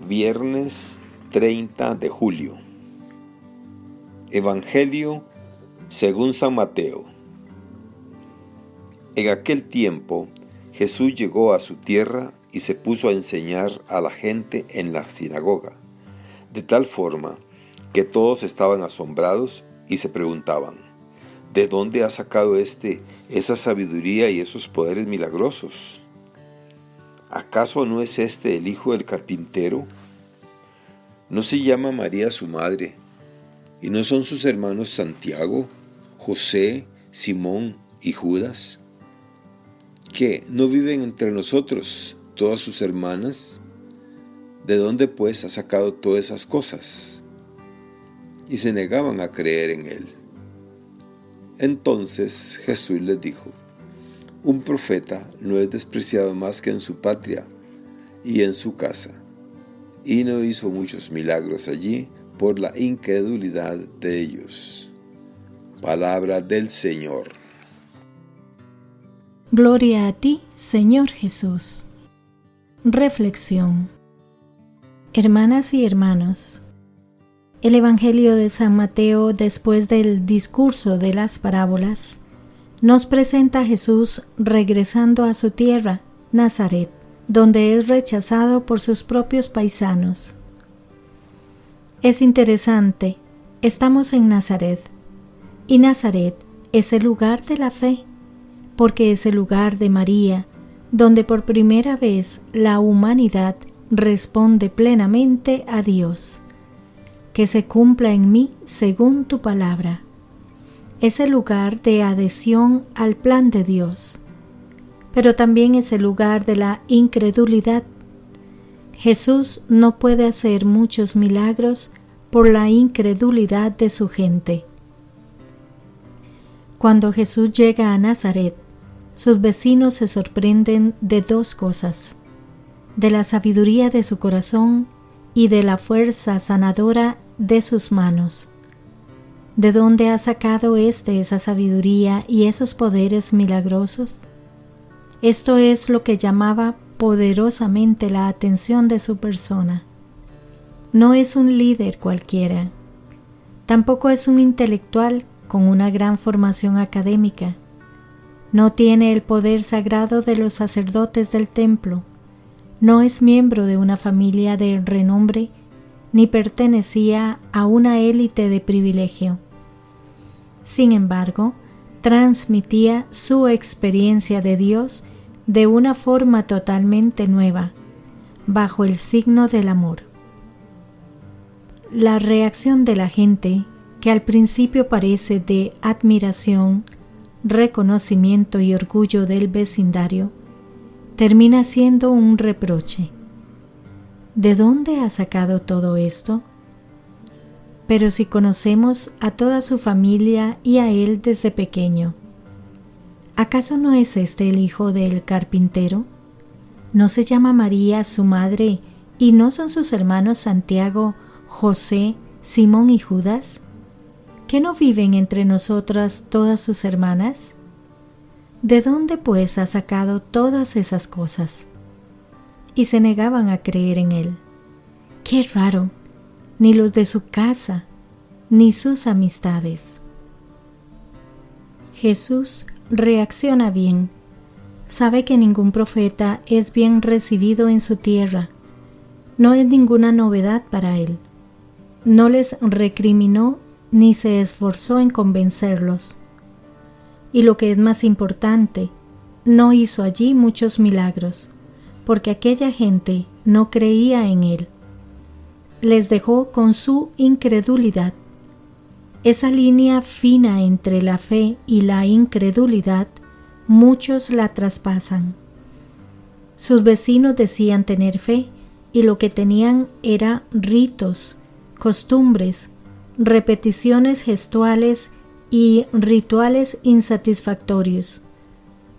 Viernes 30 de julio. Evangelio según San Mateo. En aquel tiempo, Jesús llegó a su tierra y se puso a enseñar a la gente en la sinagoga, de tal forma que todos estaban asombrados y se preguntaban: ¿de dónde ha sacado esa sabiduría y esos poderes milagrosos? ¿Acaso no es este el hijo del carpintero? ¿No se llama María su madre? ¿Y no son sus hermanos Santiago, José, Simón y Judas? ¿Qué, no viven entre nosotros todas sus hermanas? ¿De dónde pues ha sacado todas esas cosas? Y se negaban a creer en él. Entonces Jesús les dijo: un profeta no es despreciado más que en su patria y en su casa. Y no hizo muchos milagros allí por la incredulidad de ellos. Palabra del Señor. Gloria a ti, Señor Jesús. Reflexión. Hermanas y hermanos, el Evangelio de San Mateo, después del discurso de las parábolas, nos presenta a Jesús regresando a su tierra, Nazaret, donde es rechazado por sus propios paisanos. Es interesante, estamos en Nazaret, y Nazaret es el lugar de la fe, porque es el lugar de María, donde por primera vez la humanidad responde plenamente a Dios. Que se cumpla en mí según tu palabra. Es el lugar de adhesión al plan de Dios, pero también es el lugar de la incredulidad. Jesús no puede hacer muchos milagros por la incredulidad de su gente. Cuando Jesús llega a Nazaret, sus vecinos se sorprenden de dos cosas: de la sabiduría de su corazón y de la fuerza sanadora de sus manos. ¿De dónde ha sacado esa sabiduría y esos poderes milagrosos? Esto es lo que llamaba poderosamente la atención de su persona. No es un líder cualquiera. Tampoco es un intelectual con una gran formación académica. No tiene el poder sagrado de los sacerdotes del templo. No es miembro de una familia de renombre, ni pertenecía a una élite de privilegio. Sin embargo, transmitía su experiencia de Dios de una forma totalmente nueva, bajo el signo del amor. La reacción de la gente, que al principio parece de admiración, reconocimiento y orgullo del vecindario, termina siendo un reproche. ¿De dónde ha sacado todo esto? Pero si conocemos a toda su familia y a él desde pequeño, ¿acaso no es este el hijo del carpintero? ¿No se llama María su madre y no son sus hermanos Santiago, José, Simón y Judas? ¿Que no viven entre nosotras todas sus hermanas? ¿De dónde pues ha sacado todas esas cosas? Y se negaban a creer en él. ¡Qué raro! Ni los de su casa, ni sus amistades. Jesús reacciona bien. Sabe que ningún profeta es bien recibido en su tierra. No es ninguna novedad para él. No les recriminó ni se esforzó en convencerlos. Y lo que es más importante, no hizo allí muchos milagros, porque aquella gente no creía en él. Les dejó con su incredulidad. Esa línea fina entre la fe y la incredulidad, muchos la traspasan. Sus vecinos decían tener fe, y lo que tenían era ritos, costumbres, repeticiones gestuales y rituales insatisfactorios,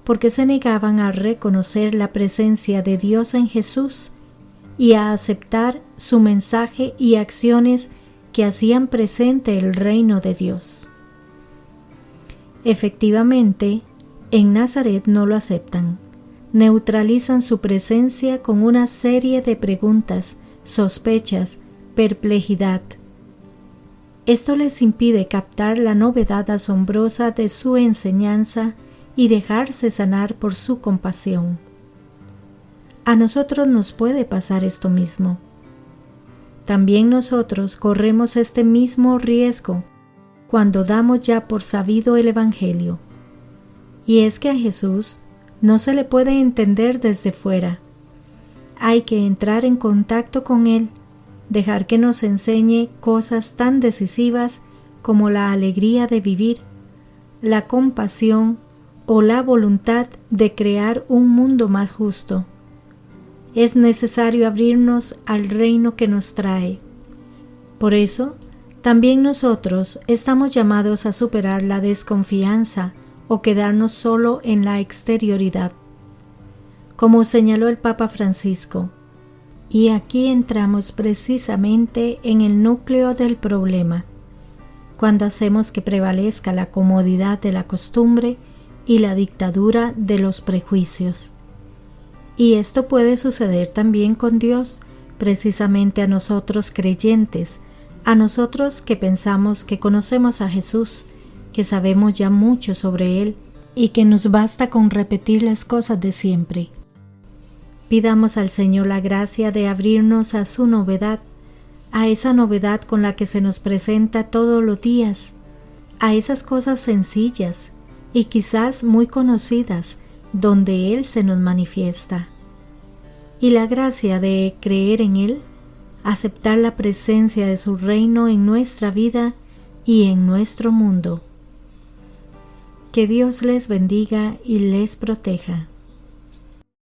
porque se negaban a reconocer la presencia de Dios en Jesús y a aceptar su mensaje y acciones que hacían presente el reino de Dios. Efectivamente, en Nazaret no lo aceptan. Neutralizan su presencia con una serie de preguntas sospechas, perplejidad. Esto les impide captar la novedad asombrosa de su enseñanza y dejarse sanar por su compasión. A nosotros nos puede pasar esto mismo. También nosotros corremos este mismo riesgo cuando damos ya por sabido el Evangelio. Y es que a Jesús no se le puede entender desde fuera. Hay que entrar en contacto con Él, dejar que nos enseñe cosas tan decisivas como la alegría de vivir, la compasión o la voluntad de crear un mundo más justo. Es necesario abrirnos al reino que nos trae. Por eso, también nosotros estamos llamados a superar la desconfianza o quedarnos solo en la exterioridad. Como señaló el Papa Francisco, y aquí entramos precisamente en el núcleo del problema, cuando hacemos que prevalezca la comodidad de la costumbre y la dictadura de los prejuicios. Y esto puede suceder también con Dios, precisamente a nosotros creyentes, a nosotros que pensamos que conocemos a Jesús, que sabemos ya mucho sobre Él y que nos basta con repetir las cosas de siempre. Pidamos al Señor la gracia de abrirnos a su novedad, a esa novedad con la que se nos presenta todos los días, a esas cosas sencillas y quizás muy conocidas donde Él se nos manifiesta. Y la gracia de creer en Él, aceptar la presencia de su reino en nuestra vida y en nuestro mundo. Que Dios les bendiga y les proteja.